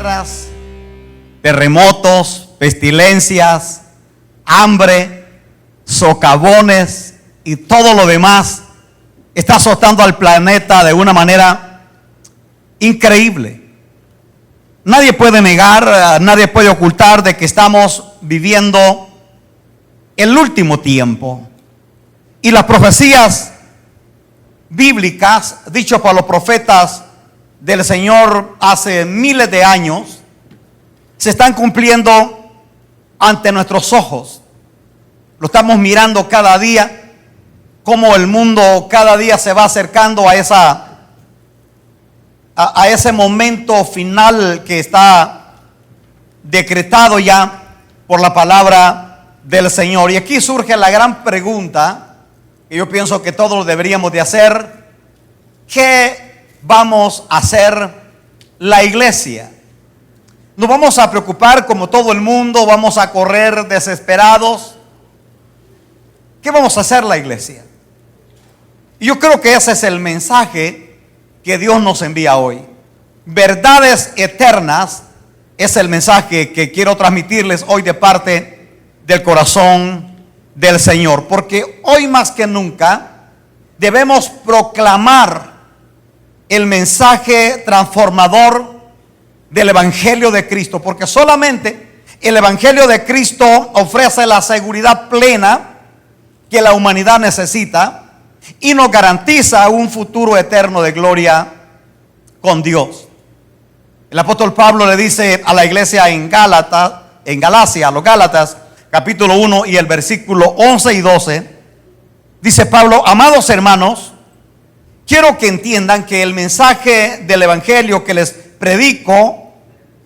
guerras, terremotos, pestilencias, hambre, socavones y todo lo demás está azotando al planeta de una manera increíble. Nadie puede negar, nadie puede ocultar de que estamos viviendo el último tiempo. Y las profecías bíblicas, dichas por los profetas del Señor hace miles de años, se están cumpliendo ante nuestros ojos. Lo estamos mirando cada día, cómo el mundo cada día se va acercando a ese momento final que está decretado ya por la palabra del Señor. Y aquí surge la gran pregunta que yo pienso que todos deberíamos de hacer: ¿qué vamos a hacer la iglesia? ¿Nos vamos a preocupar como todo el mundo? ¿Vamos a correr desesperados? ¿Qué vamos a hacer la iglesia? Y yo creo que ese es el mensaje que Dios nos envía hoy. Verdades eternas es el mensaje que quiero transmitirles hoy de parte del corazón del Señor. Porque hoy más que nunca debemos proclamar el mensaje transformador del Evangelio de Cristo. Porque solamente el Evangelio de Cristo ofrece la seguridad plena que la humanidad necesita y nos garantiza un futuro eterno de gloria con Dios. El apóstol Pablo le dice a la iglesia en Galacia, a los Gálatas, capítulo 1 y el versículo 11 y 12, dice Pablo: amados hermanos, quiero que entiendan que el mensaje del Evangelio que les predico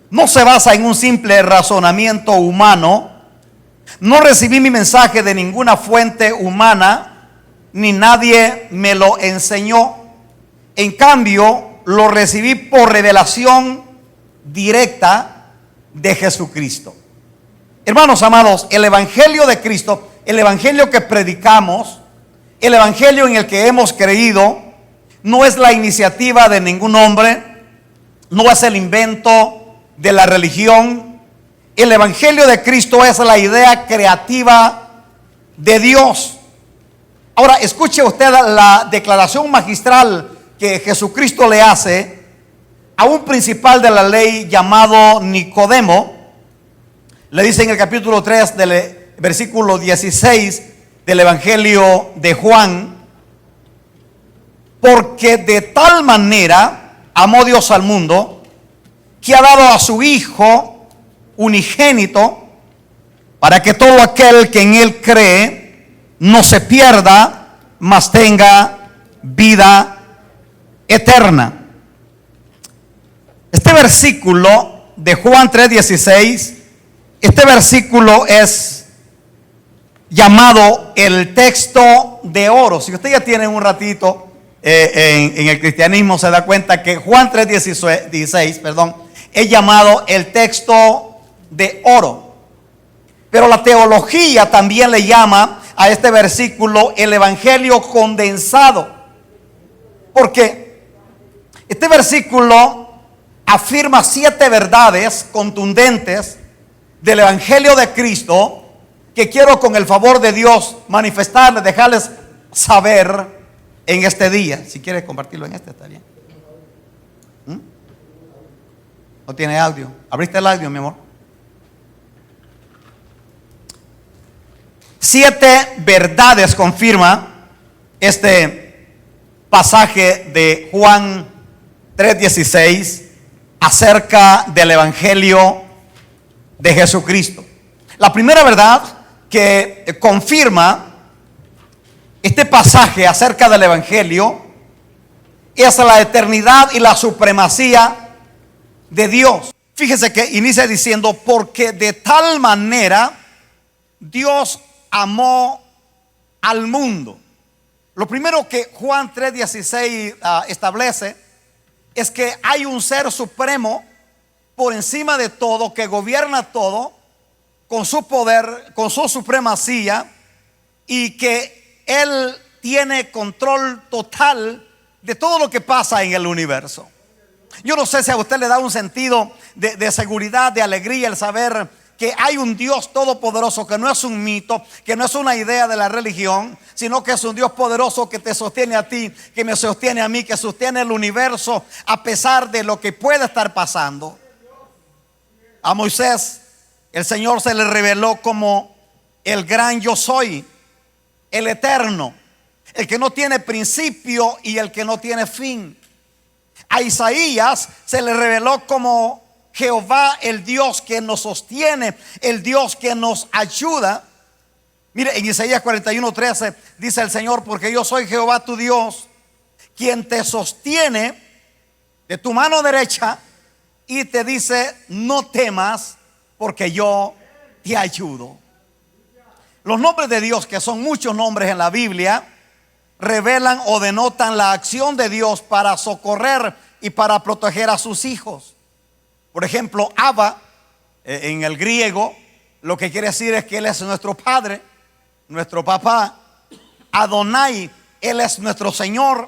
no se basa en un simple razonamiento humano. No recibí mi mensaje de ninguna fuente humana, ni nadie me lo enseñó. En cambio, lo recibí por revelación directa de Jesucristo. Hermanos amados, el Evangelio de Cristo, el Evangelio que predicamos, el Evangelio en el que hemos creído, no es la iniciativa de ningún hombre, no es el invento de la religión. El Evangelio de Cristo es la idea creativa de Dios. Ahora, escuche usted la declaración magistral que Jesucristo le hace a un principal de la ley llamado Nicodemo. Le dice en el capítulo 3 del versículo 16 del Evangelio de Juan: porque de tal manera amó Dios al mundo, que ha dado a su Hijo unigénito, para que todo aquel que en Él cree no se pierda, mas tenga vida eterna. Este versículo de Juan 3:16, este versículo es llamado el texto de oro. Si usted ya tiene un ratito en el cristianismo, se da cuenta que Juan 3:16, es llamado el texto de oro. Pero la teología también le llama a este versículo el Evangelio condensado, porque este versículo afirma 7 verdades contundentes del Evangelio de Cristo que quiero, con el favor de Dios, manifestarles, dejarles saber en este día. Si quiere compartirlo en este, está bien. ¿No tiene audio? ¿Abriste el audio, mi amor? 7 verdades confirma este pasaje de Juan 3:16 acerca del Evangelio de Jesucristo. La primera verdad que confirma este pasaje acerca del Evangelio es la eternidad y la supremacía de Dios. Fíjese que inicia diciendo: porque de tal manera Dios amó al mundo. Lo primero que Juan 3:16 establece es que hay un ser supremo por encima de todo, que gobierna todo con su poder, con su supremacía, y que Él tiene control total de todo lo que pasa en el universo. Yo no sé si a usted le da un sentido de seguridad, de alegría el saber que hay un Dios todopoderoso, que no es un mito, que no es una idea de la religión, sino que es un Dios poderoso que te sostiene a ti, que me sostiene a mí, que sostiene el universo a pesar de lo que pueda estar pasando. A Moisés el Señor se le reveló como el gran yo soy, el eterno, el que no tiene principio y el que no tiene fin. A Isaías se le reveló como Jehová, el Dios que nos sostiene, el Dios que nos ayuda. Mire, en Isaías 41:13 dice el Señor: porque yo soy Jehová tu Dios, quien te sostiene de tu mano derecha, y te dice: no temas, porque yo te ayudo. Los nombres de Dios, que son muchos nombres en la Biblia, revelan o denotan la acción de Dios para socorrer y para proteger a sus hijos. Por ejemplo, Abba, en el griego, lo que quiere decir es que Él es nuestro Padre, nuestro Papá. Adonai, Él es nuestro Señor.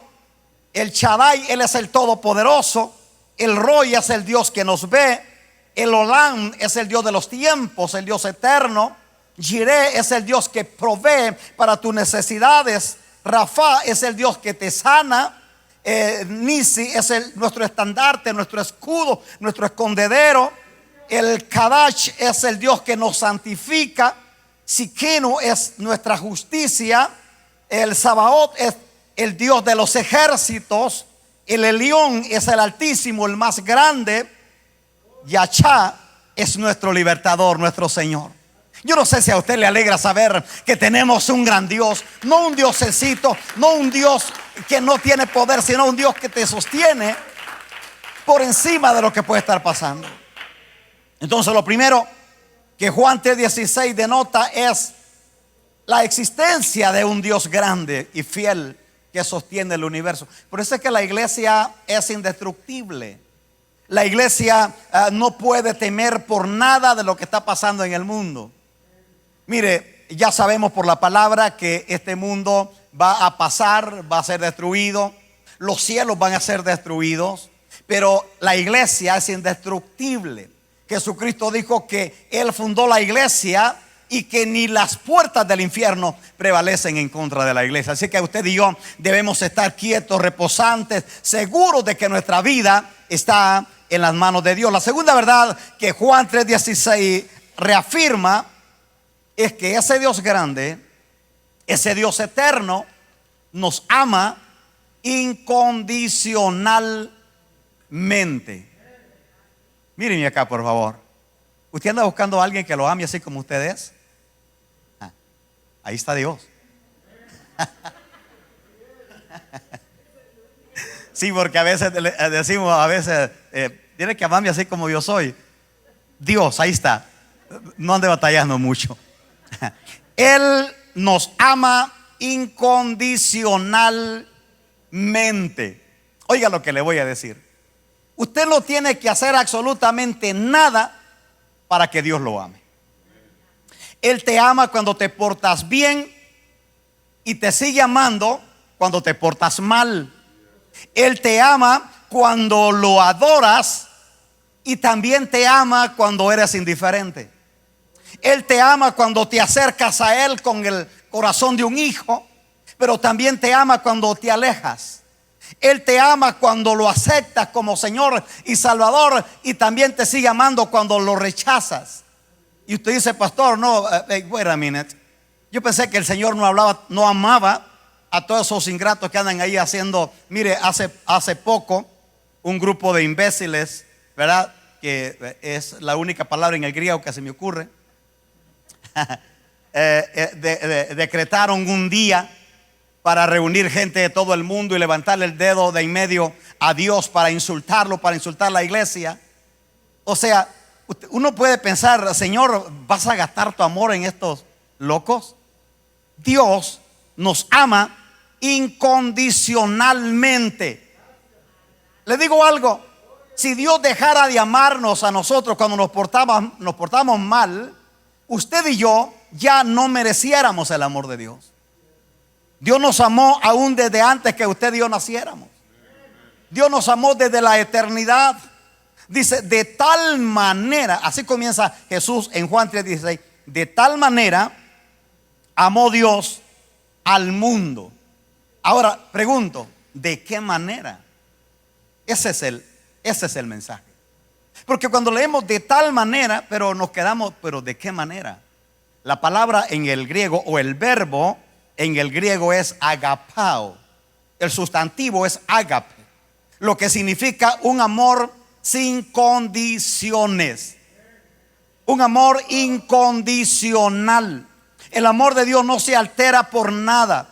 El Shaddai, Él es el Todopoderoso. El Roy es el Dios que nos ve. El Olam es el Dios de los tiempos, el Dios eterno. Jireh es el Dios que provee para tus necesidades. Rafa es el Dios que te sana. Nisi es nuestro estandarte, nuestro escudo, nuestro escondedero. El Kadash es el Dios que nos santifica. Siqueno es nuestra justicia. El Sabaoth es el Dios de los ejércitos. El Elión es el Altísimo, el más grande. Yahshua es nuestro libertador, nuestro Señor. Yo no sé si a usted le alegra saber que tenemos un gran Dios, no un diosecito, no un Dios que no tiene poder, sino un Dios que te sostiene por encima de lo que puede estar pasando. Entonces, lo primero que Juan 3:16 denota es la existencia de un Dios grande y fiel que sostiene el universo. Por eso es que la iglesia es indestructible. La iglesia no puede temer por nada de lo que está pasando en el mundo. Mire, ya sabemos por la palabra que este mundo va a pasar, va a ser destruido, los cielos van a ser destruidos, pero la iglesia es indestructible. Jesucristo dijo que Él fundó la iglesia y que ni las puertas del infierno prevalecen en contra de la iglesia. Así que usted y yo debemos estar quietos, reposantes, seguros de que nuestra vida está en las manos de Dios. La segunda verdad que Juan 3:16 reafirma es que ese Dios grande, ese Dios eterno, nos ama incondicionalmente. Mírenme acá, por favor. ¿Usted anda buscando a alguien que lo ame así como usted es? Ahí está Dios. Sí, porque a veces decimos, tiene que amarme así como yo soy. Dios, ahí está. No ande batallando mucho. Él nos ama incondicionalmente. Oiga lo que le voy a decir. Usted no tiene que hacer absolutamente nada para que Dios lo ame. Él te ama cuando te portas bien y te sigue amando cuando te portas mal. Él te ama cuando lo adoras y también te ama cuando eres indiferente. Él te ama cuando te acercas a Él con el corazón de un hijo, pero también te ama cuando te alejas. Él te ama cuando lo aceptas como Señor y Salvador, y también te sigue amando cuando lo rechazas. Y usted dice, pastor, no, wait a minute. Yo pensé que el Señor no amaba a todos esos ingratos que andan ahí haciendo. Mire, hace poco un grupo de imbéciles, ¿verdad? Que es la única palabra en el griego que se me ocurre. Decretaron un día para reunir gente de todo el mundo y levantarle el dedo de en medio a Dios para insultarlo, para insultar a la iglesia. O sea, uno puede pensar, Señor, ¿vas a gastar tu amor en estos locos? Dios nos ama incondicionalmente. Le digo algo, si Dios dejara de amarnos a nosotros cuando nos portamos mal, usted y yo ya no mereciéramos el amor de Dios. Dios nos amó aún desde antes que usted y yo naciéramos. Dios nos amó desde la eternidad. Dice, de tal manera, así comienza Jesús en Juan 3:16, de tal manera amó Dios al mundo. Ahora pregunto, ¿de qué manera? Ese es el mensaje. Porque cuando leemos de tal manera, pero nos quedamos, pero ¿de qué manera? La palabra en el griego, o el verbo en el griego, es agapao. El sustantivo es ágape, lo que significa un amor sin condiciones, un amor incondicional. El amor de Dios no se altera por nada.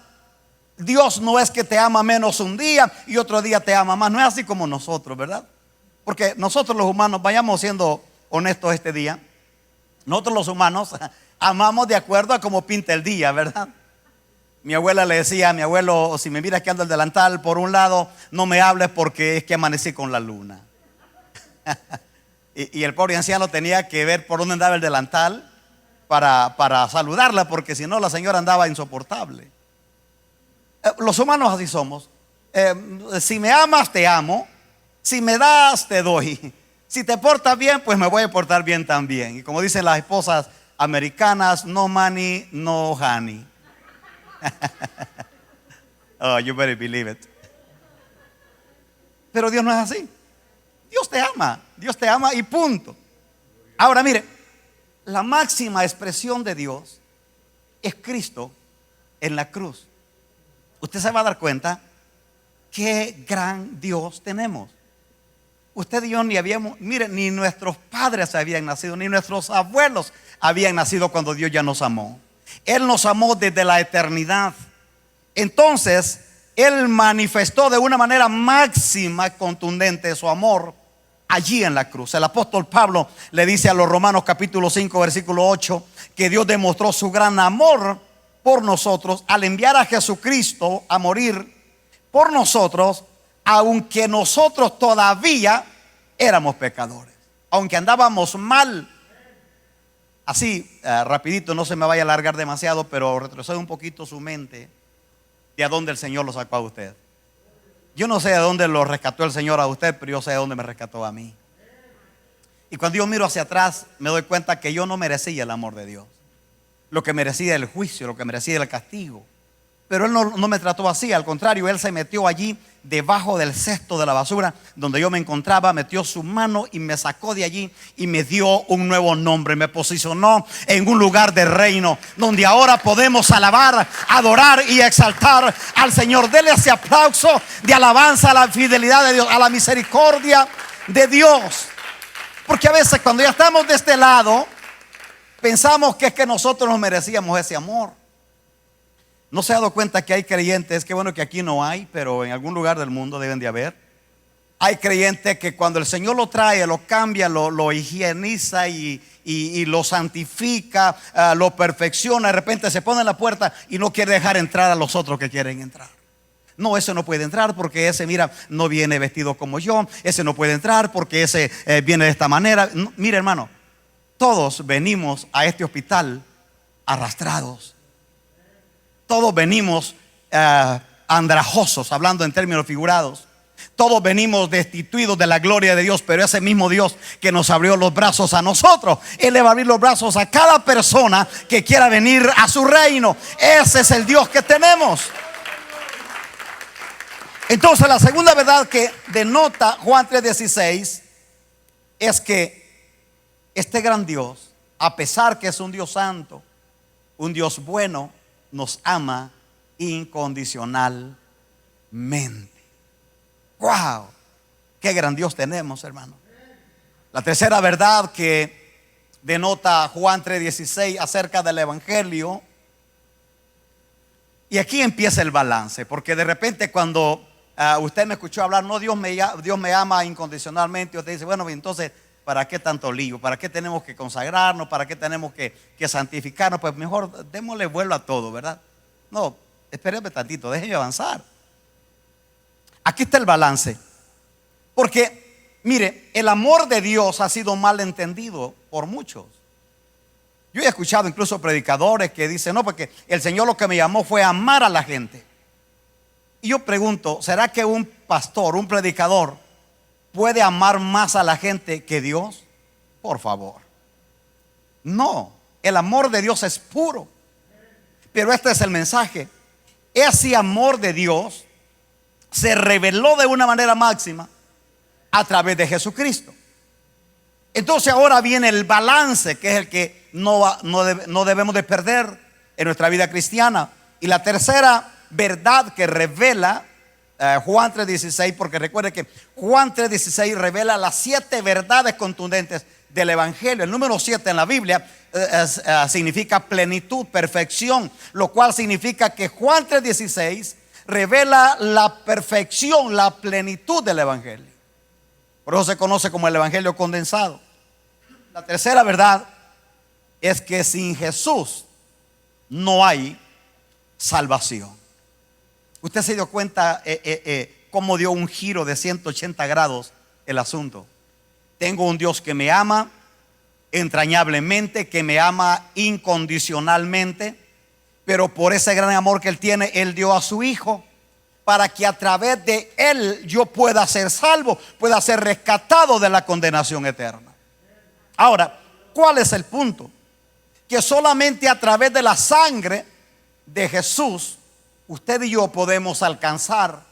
Dios no es que te ama menos un día y otro día te ama más. No es así como nosotros, ¿verdad? Porque nosotros los humanos, vayamos siendo honestos este día, nosotros los humanos amamos de acuerdo a cómo pinta el día, ¿verdad? Mi abuela le decía a mi abuelo, si me miras que ando el delantal por un lado, no me hables porque es que amanecí con la luna. y el pobre anciano tenía que ver por dónde andaba el delantal para saludarla, porque si no la señora andaba insoportable. Los humanos así somos. Si me amas, te amo. Si me das, te doy. Si te portas bien, pues me voy a portar bien también. Y como dicen las esposas americanas, no money, no honey. Oh, you better believe it. Pero Dios no es así. Dios te ama y punto. Ahora mire, la máxima expresión de Dios es Cristo en la cruz. Usted se va a dar cuenta qué gran Dios tenemos. Usted y yo ni habíamos, mire, ni nuestros padres habían nacido, ni nuestros abuelos habían nacido cuando Dios ya nos amó. Él nos amó desde la eternidad. Entonces, Él manifestó de una manera máxima, contundente, su amor allí en la cruz. El apóstol Pablo le dice a los Romanos capítulo 5 versículo 8 que Dios demostró su gran amor por nosotros al enviar a Jesucristo a morir por nosotros, aunque nosotros todavía éramos pecadores, aunque andábamos mal. Así, rapidito, no se me vaya a alargar demasiado, pero retrocede un poquito su mente de a dónde el Señor lo sacó a usted. Yo no sé de dónde lo rescató el Señor a usted, pero yo sé de dónde me rescató a mí. Y cuando yo miro hacia atrás, me doy cuenta que yo no merecía el amor de Dios. Lo que merecía el juicio, lo que merecía el castigo. Pero Él no me trató así, al contrario, Él se metió allí debajo del cesto de la basura donde yo me encontraba, metió su mano y me sacó de allí y me dio un nuevo nombre, me posicionó en un lugar de reino donde ahora podemos alabar, adorar y exaltar al Señor. Dele ese aplauso de alabanza a la fidelidad de Dios, a la misericordia de Dios. Porque a veces cuando ya estamos de este lado, pensamos que es que nosotros nos merecíamos ese amor. ¿No se ha dado cuenta que hay creyentes, que bueno que aquí no hay, pero en algún lugar del mundo deben de haber? Hay creyentes que cuando el Señor lo trae, lo cambia, lo higieniza y lo santifica, lo perfecciona, de repente se pone en la puerta y no quiere dejar entrar a los otros que quieren entrar. No, ese no puede entrar porque ese, mira, no viene vestido como yo. Ese no puede entrar porque ese viene de esta manera. No, mire, hermano, todos venimos a este hospital arrastrados. Todos venimos andrajosos, hablando en términos figurados. Todos venimos destituidos de la gloria de Dios, pero ese mismo Dios que nos abrió los brazos a nosotros, Él le va a abrir los brazos a cada persona que quiera venir a su reino. Ese es el Dios que tenemos. Entonces la segunda verdad que denota Juan 3:16 es que este gran Dios, a pesar que es un Dios santo, un Dios bueno, nos ama incondicionalmente. ¡Wow! ¡Qué gran Dios tenemos, hermano! La tercera verdad que denota Juan 3:16 acerca del Evangelio. Y aquí empieza el balance, porque de repente cuando usted me escuchó hablar, no, Dios me ama incondicionalmente, usted dice, bueno, entonces, ¿para qué tanto lío? ¿Para qué tenemos que consagrarnos? ¿Para qué tenemos que santificarnos? Pues mejor démosle vuelo a todo, ¿verdad? No, espéreme tantito, déjeme avanzar. Aquí está el balance. Porque, mire, el amor de Dios ha sido mal entendido por muchos. Yo he escuchado incluso predicadores que dicen, no, porque el Señor lo que me llamó fue amar a la gente. Y yo pregunto, ¿será que un pastor, un predicador, puede amar más a la gente que Dios? Por favor. No, el amor de Dios es puro. Pero este es el mensaje. Ese amor de Dios se reveló de una manera máxima a través de Jesucristo. Entonces ahora viene el balance, que es el que no debemos de perder en nuestra vida cristiana. Y la tercera verdad que revela Juan 3:16, porque recuerde que Juan 3:16 revela las 7 verdades contundentes del Evangelio. El número 7 en la Biblia significa plenitud, perfección, lo cual significa que Juan 3:16 revela la perfección, la plenitud del Evangelio. Por eso se conoce como el Evangelio condensado. La tercera verdad es que sin Jesús no hay salvación. Usted se dio cuenta cómo dio un giro de 180 grados el asunto. Tengo un Dios que me ama entrañablemente, que me ama incondicionalmente, pero por ese gran amor que Él tiene, Él dio a su Hijo para que a través de Él yo pueda ser salvo, pueda ser rescatado de la condenación eterna. Ahora, ¿cuál es el punto? Que solamente a través de la sangre de Jesús, usted y yo podemos alcanzar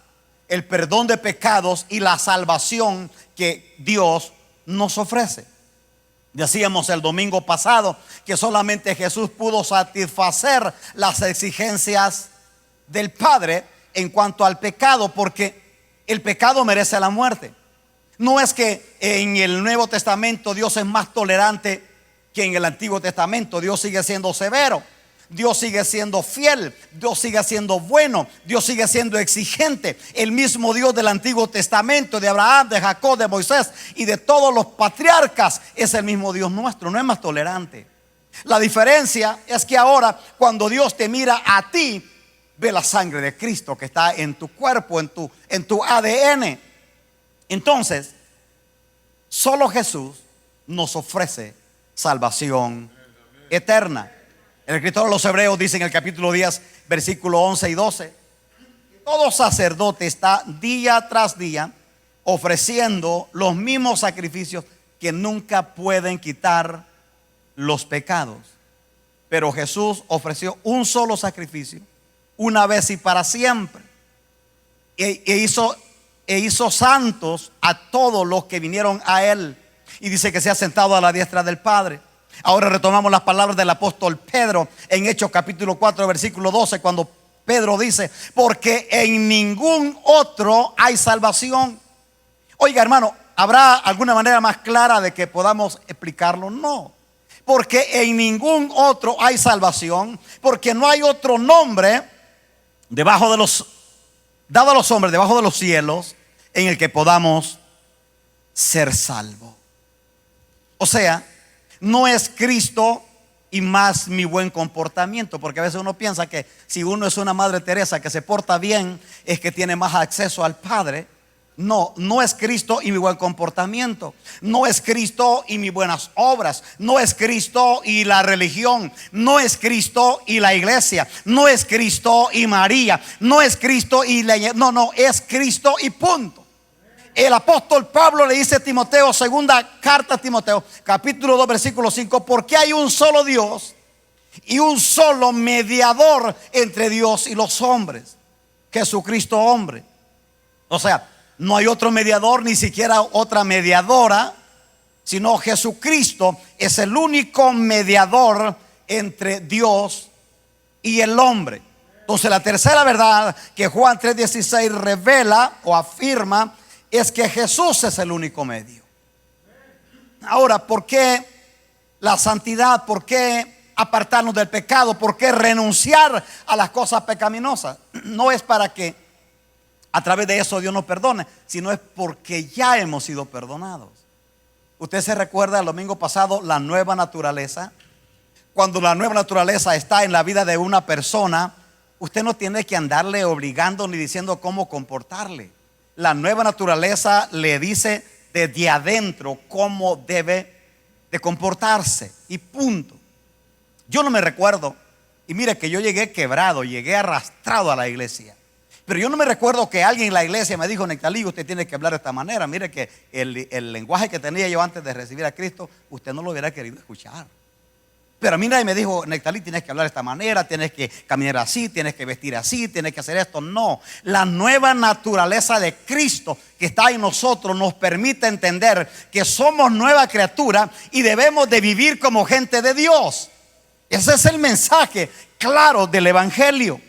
el perdón de pecados y la salvación que Dios nos ofrece. Decíamos el domingo pasado que solamente Jesús pudo satisfacer las exigencias del Padre en cuanto al pecado, porque el pecado merece la muerte. No es que en el Nuevo Testamento Dios es más tolerante que en el Antiguo Testamento. Dios sigue siendo severo, Dios sigue siendo fiel, Dios sigue siendo bueno, Dios sigue siendo exigente. El mismo Dios del Antiguo Testamento, de Abraham, de Jacob, de Moisés y de todos los patriarcas, es el mismo Dios nuestro, no es más tolerante. La diferencia es que ahora cuando Dios te mira a ti, ve la sangre de Cristo que está en tu cuerpo, en tu ADN. Entonces, solo Jesús nos ofrece salvación eterna. El escritor de los Hebreos dice en el capítulo 10, versículo 11 y 12: todo sacerdote está día tras día ofreciendo los mismos sacrificios que nunca pueden quitar los pecados. Pero Jesús ofreció un solo sacrificio, una vez y para siempre, e hizo santos a todos los que vinieron a Él. Y dice que se ha sentado a la diestra del Padre. Ahora retomamos las palabras del apóstol Pedro en Hechos capítulo 4 versículo 12, cuando Pedro dice: porque en ningún otro hay salvación. Oiga, hermano, ¿habrá alguna manera más clara de que podamos explicarlo? No. Porque en ningún otro hay salvación, porque no hay otro nombre dado a los hombres debajo de los cielos en el que podamos ser salvos. O sea, no es Cristo y más mi buen comportamiento, porque a veces uno piensa que si uno es una Madre Teresa que se porta bien, es que tiene más acceso al Padre. No, no es Cristo y mi buen comportamiento, no es Cristo y mis buenas obras, no es Cristo y la religión, no es Cristo y la iglesia, no es Cristo y María, no es Cristo y no, es Cristo y punto. El apóstol Pablo le dice a Timoteo, segunda carta a Timoteo, capítulo 2, versículo 5: porque hay un solo Dios y un solo mediador entre Dios y los hombres, Jesucristo hombre. O sea, no hay otro mediador, ni siquiera otra mediadora, sino Jesucristo es el único mediador entre Dios y el hombre. Entonces la tercera verdad que Juan 3:16 revela o afirma es que Jesús es el único medio. Ahora, ¿por qué la santidad? ¿Por qué apartarnos del pecado? ¿Por qué renunciar a las cosas pecaminosas? No es para que a través de eso Dios nos perdone, sino es porque ya hemos sido perdonados. Usted se recuerda el domingo pasado la nueva naturaleza. Cuando la nueva naturaleza está en la vida de una persona, usted no tiene que andarle obligando ni diciendo cómo comportarle. La nueva naturaleza le dice desde adentro cómo debe de comportarse y punto. Yo no me recuerdo, y mire que yo llegué quebrado, llegué arrastrado a la iglesia. Pero yo no me recuerdo que alguien en la iglesia me dijo: Nectalí, usted tiene que hablar de esta manera. Mire que el lenguaje que tenía yo antes de recibir a Cristo, usted no lo hubiera querido escuchar. Pero a mí nadie me dijo: Nectalí, tienes que hablar de esta manera, tienes que caminar así, tienes que vestir así, tienes que hacer esto. No, la nueva naturaleza de Cristo que está en nosotros nos permite entender que somos nueva criatura y debemos de vivir como gente de Dios. Ese es el mensaje claro del evangelio.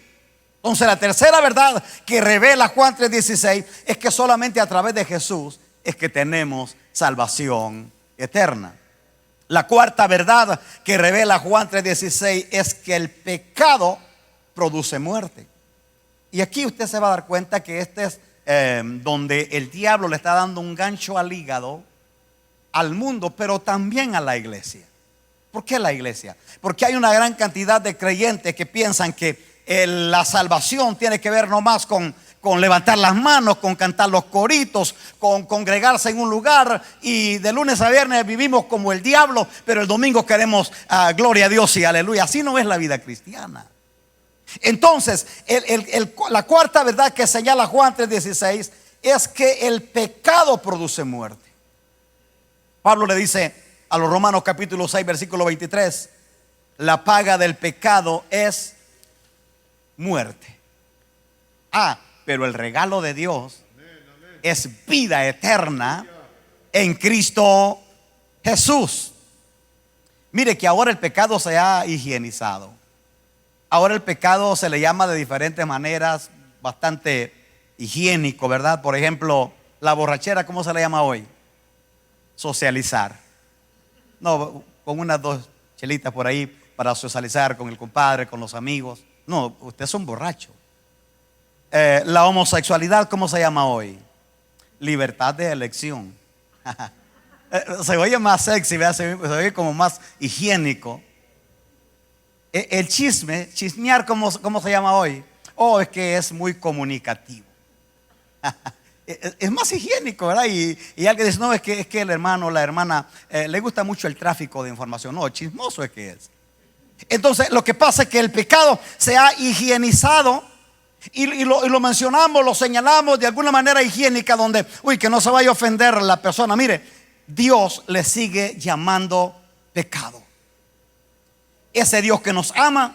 Entonces, la tercera verdad que revela Juan 3:16 es que solamente a través de Jesús es que tenemos salvación eterna. La cuarta verdad que revela Juan 3:16 es que el pecado produce muerte. Y aquí usted se va a dar cuenta que este es donde el diablo le está dando un gancho al hígado, al mundo, pero también a la iglesia. ¿Por qué la iglesia? Porque hay una gran cantidad de creyentes que piensan que la salvación tiene que ver nomás con levantar las manos, con cantar los coritos, con congregarse en un lugar, y de lunes a viernes vivimos como el diablo, pero el domingo queremos gloria a Dios y aleluya. Así no es la vida cristiana. Entonces, la cuarta verdad que señala Juan 3:16 es que el pecado produce muerte. Pablo le dice a los Romanos capítulo 6 versículo 23: la paga del pecado es muerte. Pero el regalo de Dios es vida eterna en Cristo Jesús. Mire que ahora el pecado se ha higienizado. Ahora el pecado se le llama de diferentes maneras, bastante higiénico, ¿verdad? Por ejemplo, la borrachera, ¿cómo se le llama hoy? Socializar. No, con unas 2 chelitas por ahí para socializar con el compadre, con los amigos. No, usted es un borracho. La homosexualidad, ¿cómo se llama hoy? Libertad de elección. Se oye más sexy, ¿verdad? Se oye como más higiénico. El chismear, ¿cómo se llama hoy? Es que es muy comunicativo. Es más higiénico, ¿verdad? Y alguien dice: no, es que el hermano o la hermana le gusta mucho el tráfico de información. No, chismoso es que es. Entonces, lo que pasa es que el pecado se ha higienizado y lo mencionamos, lo señalamos de alguna manera higiénica, donde, que no se vaya a ofender a la persona. Mire, Dios le sigue llamando pecado. Ese Dios que nos ama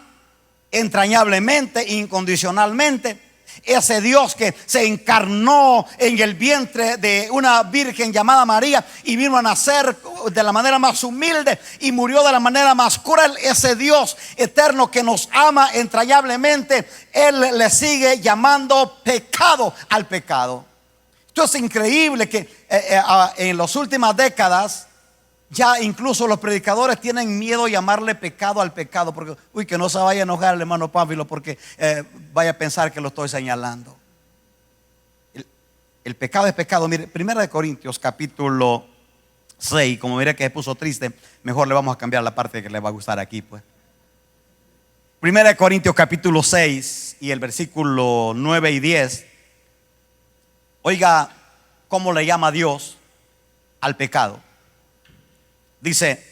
entrañablemente, incondicionalmente, ese Dios que se encarnó en el vientre de una virgen llamada María y vino a nacer de la manera más humilde y murió de la manera más cruel, ese Dios eterno que nos ama entrañablemente, Él le sigue llamando pecado al pecado. Esto es increíble que en las últimas décadas ya incluso los predicadores tienen miedo de llamarle pecado al pecado, porque que no se vaya a enojar el hermano Pánfilo, porque vaya a pensar que lo estoy señalando. El pecado es pecado. Mire, 1 Corintios capítulo 6, como mire que se puso triste, mejor le vamos a cambiar la parte que le va a gustar aquí, pues. 1 Corintios capítulo 6 y el versículo 9 y 10. Oiga cómo le llama Dios al pecado. Dice: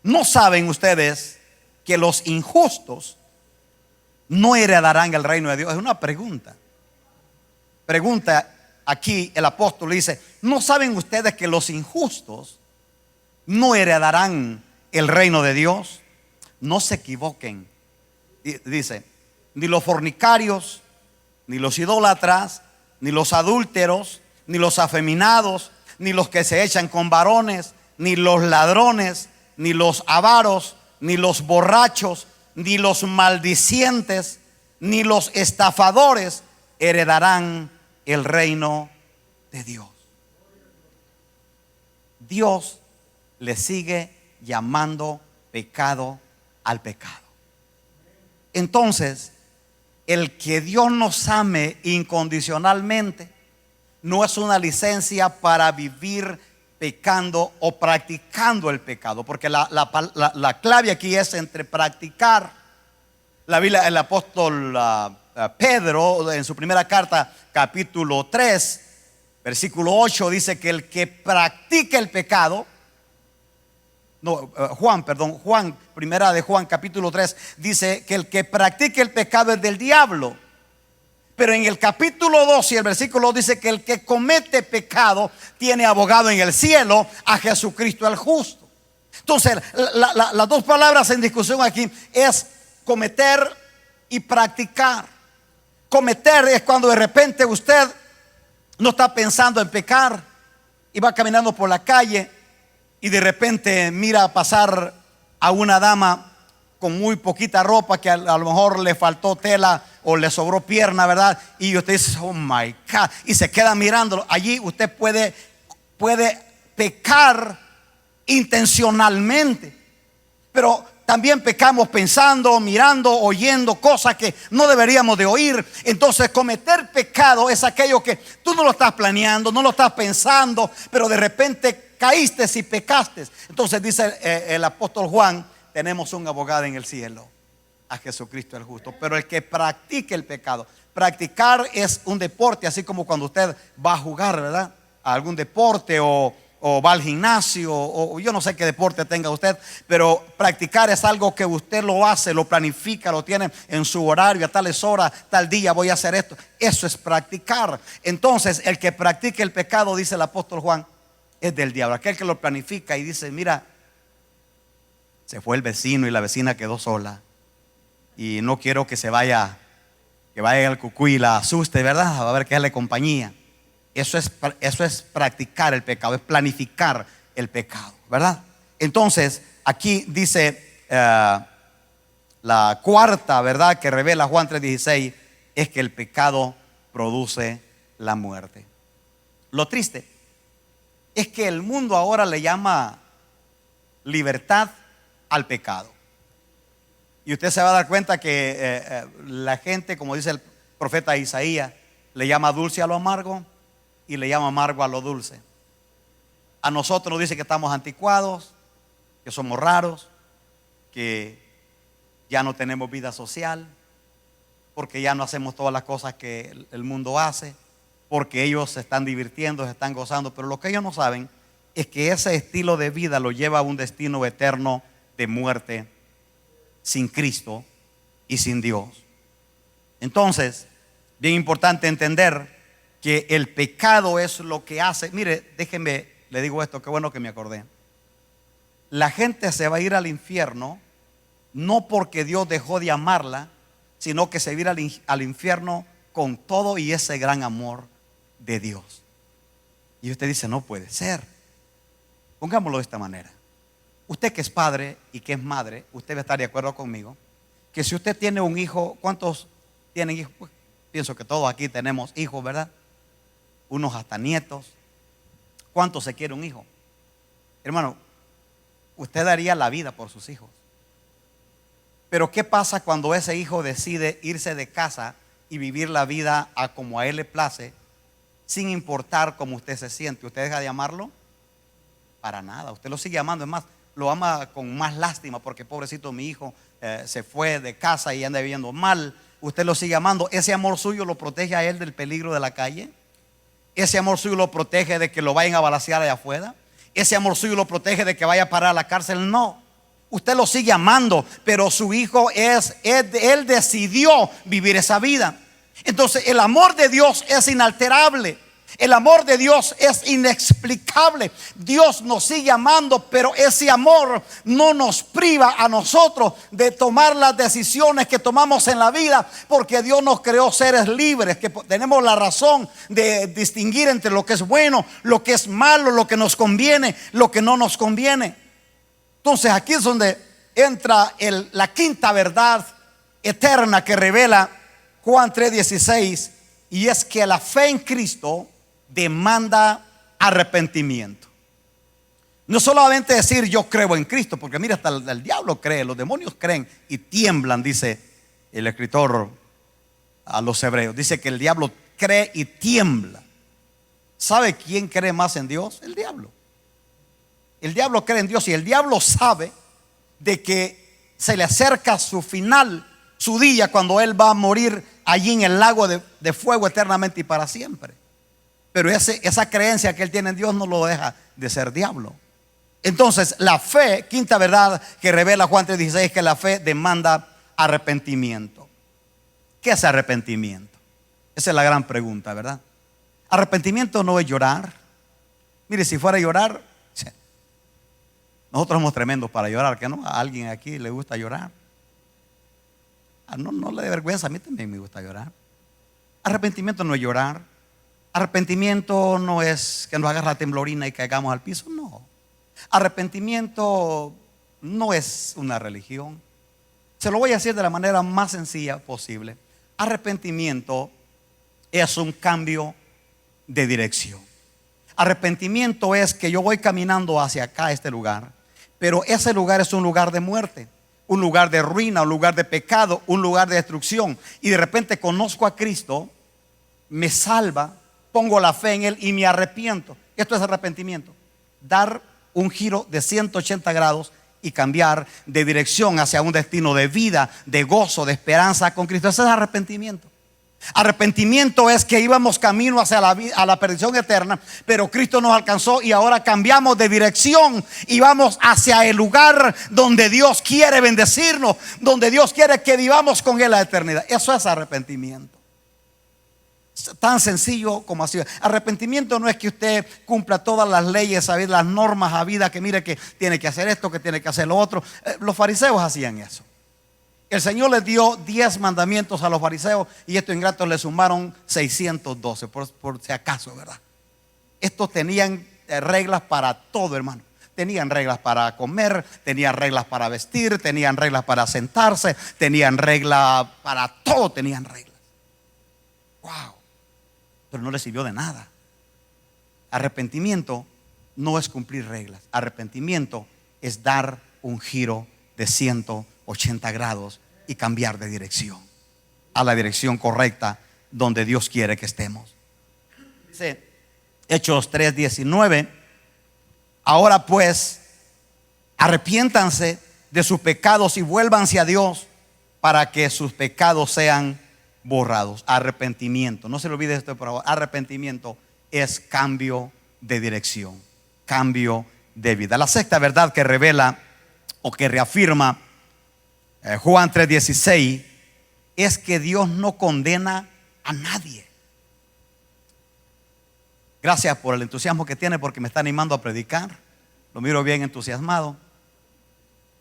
¿no saben ustedes que los injustos no heredarán el reino de Dios? Es una pregunta. Pregunta aquí el apóstol, dice: ¿no saben ustedes que los injustos no heredarán el reino de Dios? No se equivoquen. Dice: ni los fornicarios, ni los idólatras, ni los adúlteros, ni los afeminados, ni los que se echan con varones, ni los ladrones, ni los avaros, ni los borrachos, ni los maldicientes, ni los estafadores heredarán el reino de Dios. Dios le sigue llamando pecado al pecado. Entonces, el que Dios nos ame incondicionalmente no es una licencia para vivir pecando o practicando el pecado, porque la clave aquí es entre practicar. La Biblia, el apóstol Pedro en su primera carta capítulo 3 versículo 8 dice que el que practica el pecado, Juan, primera de Juan capítulo 3 dice que el que practica el pecado es del diablo, Pero en el capítulo 2 y el versículo 2 dice que el que comete pecado tiene abogado en el cielo, a Jesucristo el justo. Entonces, las dos palabras en discusión aquí es cometer y practicar. Cometer es cuando de repente usted no está pensando en pecar y va caminando por la calle y de repente mira pasar a una dama con muy poquita ropa, que a lo mejor le faltó tela o le sobró pierna, ¿verdad? Y usted dice, oh my God, y se queda mirándolo. Allí usted puede pecar intencionalmente, pero también pecamos pensando, mirando, oyendo cosas que no deberíamos de oír. Entonces cometer pecado es aquello que tú no lo estás planeando, no lo estás pensando, pero de repente caíste y pecaste. Entonces dice el apóstol Juan, tenemos un abogado en el cielo, a Jesucristo el justo. Pero el que practique el pecado, practicar es un deporte, así como cuando usted va a jugar, ¿verdad? A algún deporte o va al gimnasio o yo no sé qué deporte tenga usted, pero practicar es algo que usted lo hace, lo planifica, lo tiene en su horario, a tales horas, tal día voy a hacer esto. Eso es practicar. Entonces el que practique el pecado, dice el apóstol Juan, es del diablo. Aquel que lo planifica y dice, mira, se fue el vecino y la vecina quedó sola y no quiero que se vaya, que vaya al cucuy y la asuste, ¿verdad? Va a ver que darle compañía. Eso es practicar el pecado, es planificar el pecado, ¿verdad? Entonces, aquí dice la cuarta verdad que revela Juan 3:16 es que el pecado produce la muerte. Lo triste es que el mundo ahora le llama libertad al pecado. Y usted se va a dar cuenta que la gente, como dice el profeta Isaías, le llama dulce a lo amargo y le llama amargo a lo dulce. A nosotros nos dice que estamos anticuados, que somos raros, que ya no tenemos vida social, porque ya no hacemos todas las cosas que el mundo hace, porque ellos se están divirtiendo, se están gozando. Pero lo que ellos no saben es que ese estilo de vida lo lleva a un destino eterno de muerte sin Cristo y sin Dios. Entonces, bien importante entender que el pecado es lo que hace. Mire, déjenme, le digo esto, qué bueno que me acordé. La gente se va a ir al infierno no porque Dios dejó de amarla, sino que se va a ir al infierno con todo y ese gran amor de Dios. Y usted dice, no puede ser. Pongámoslo de esta manera. Usted que es padre y que es madre, usted va a estar de acuerdo conmigo que si usted tiene un hijo, ¿cuántos tienen hijos? Pues, pienso que todos aquí tenemos hijos, ¿verdad? Unos hasta nietos. ¿Cuánto se quiere un hijo? Hermano, usted daría la vida por sus hijos. Pero ¿qué pasa cuando ese hijo decide irse de casa y vivir la vida a como a él le place, sin importar cómo usted se siente? ¿Usted deja de amarlo? Para nada, usted lo sigue amando. Es más, lo ama con más lástima porque pobrecito mi hijo se fue de casa y anda viviendo mal. Usted lo sigue amando. Ese amor suyo lo protege a él del peligro de la calle. Ese amor suyo lo protege de que lo vayan a balacear allá afuera. Ese amor suyo lo protege de que vaya a parar a la cárcel. No, usted lo sigue amando, pero su hijo él decidió vivir esa vida. Entonces el amor de Dios es inalterable. El amor de Dios es inexplicable. Dios nos sigue amando, pero ese amor no nos priva a nosotros de tomar las decisiones que tomamos en la vida, porque Dios nos creó seres libres, que tenemos la razón de distinguir entre lo que es bueno, lo que es malo, lo que nos conviene, lo que no nos conviene. Entonces aquí es donde entra la quinta verdad eterna que revela Juan 3:16, y es que la fe en Cristo demanda arrepentimiento. No solamente decir yo creo en Cristo, porque mira, hasta el diablo cree, los demonios creen y tiemblan, dice el escritor a los hebreos. Dice que el diablo cree y tiembla. ¿Sabe quién cree más en Dios? El diablo. El diablo cree en Dios y el diablo sabe de que se le acerca su final, su día, cuando él va a morir allí en el lago de fuego eternamente y para siempre. Pero esa creencia que él tiene en Dios no lo deja de ser diablo. Entonces la fe, quinta verdad que revela Juan 3:16, es que la fe demanda arrepentimiento. ¿Qué es arrepentimiento? Esa es la gran pregunta, ¿verdad? Arrepentimiento no es llorar. Mire, si fuera a llorar, nosotros somos tremendos para llorar, ¿que no? A alguien aquí le gusta llorar. No le dé vergüenza, a mí también me gusta llorar. Arrepentimiento no es llorar. Arrepentimiento no es que nos agarre la temblorina y caigamos al piso, no. Arrepentimiento no es una religión. Se lo voy a decir de la manera más sencilla posible. Arrepentimiento es un cambio de dirección. Arrepentimiento es que yo voy caminando hacia acá, este lugar, pero ese lugar es un lugar de muerte, un lugar de ruina, un lugar de pecado, un lugar de destrucción. Y de repente conozco a Cristo, me salva, pongo la fe en Él y me arrepiento. Esto es arrepentimiento. Dar un giro de 180 grados y cambiar de dirección hacia un destino de vida, de gozo, de esperanza con Cristo. Ese es arrepentimiento. Arrepentimiento es que íbamos camino hacia a la perdición eterna, pero Cristo nos alcanzó y ahora cambiamos de dirección y vamos hacia el lugar donde Dios quiere bendecirnos, donde Dios quiere que vivamos con Él la eternidad. Eso es arrepentimiento. Tan sencillo como así. Arrepentimiento no es que usted cumpla todas las leyes, ¿sabes? Las normas a vida, que mire que tiene que hacer esto, que tiene que hacer lo otro. Los fariseos hacían eso. El Señor les dio 10 mandamientos a los fariseos y estos ingratos le sumaron 612, por si acaso, ¿verdad? Estos tenían reglas para todo, hermano. Tenían reglas para comer, tenían reglas para vestir, tenían reglas para sentarse, tenían reglas para todo, tenían reglas. Wow. Pero no les sirvió de nada. Arrepentimiento no es cumplir reglas. Arrepentimiento es dar un giro de 180 grados y cambiar de dirección a la dirección correcta donde Dios quiere que estemos. Dice Hechos 3:19: ahora pues arrepiéntanse de sus pecados y vuélvanse a Dios para que sus pecados sean borrados. Arrepentimiento, no se le olvide esto, por favor. Arrepentimiento es cambio de dirección, cambio de vida. La sexta verdad que revela o que reafirma Juan 3:16 es que Dios no condena a nadie. Gracias por el entusiasmo que tiene, porque me está animando a predicar. Lo miro bien entusiasmado.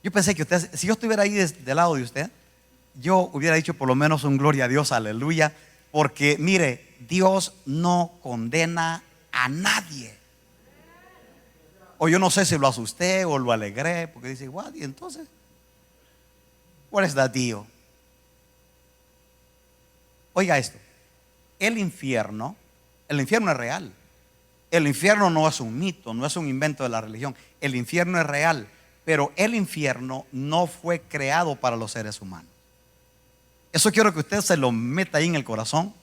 Yo pensé que usted, si yo estuviera ahí del lado de usted, yo hubiera dicho por lo menos un gloria a Dios, aleluya. Porque mire, Dios no condena a nadie. O yo no sé si lo asusté o lo alegré, porque dice, what, y entonces, what is that deal? Oiga esto, el infierno es real. El infierno no es un mito, no es un invento de la religión. El infierno es real, pero el infierno no fue creado para los seres humanos. Eso quiero que usted se lo meta ahí en el corazón.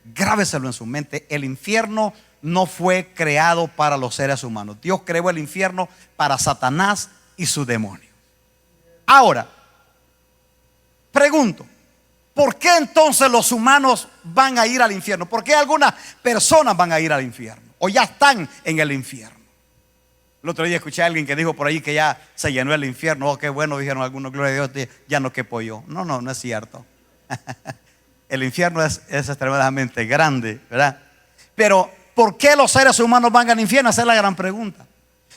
Grábeselo en su mente. El infierno no fue creado para los seres humanos. Dios creó el infierno para Satanás y sus demonios. Ahora, pregunto, ¿por qué entonces los humanos van a ir al infierno? ¿Por qué algunas personas van a ir al infierno? ¿O ya están en el infierno? El otro día escuché a alguien que dijo por ahí que ya se llenó el infierno. Oh, qué bueno, dijeron algunos, gloria a Dios, ya no quepo yo. No es cierto. El infierno es extremadamente grande, ¿verdad? Pero ¿por qué los seres humanos van al infierno? Esa es la gran pregunta.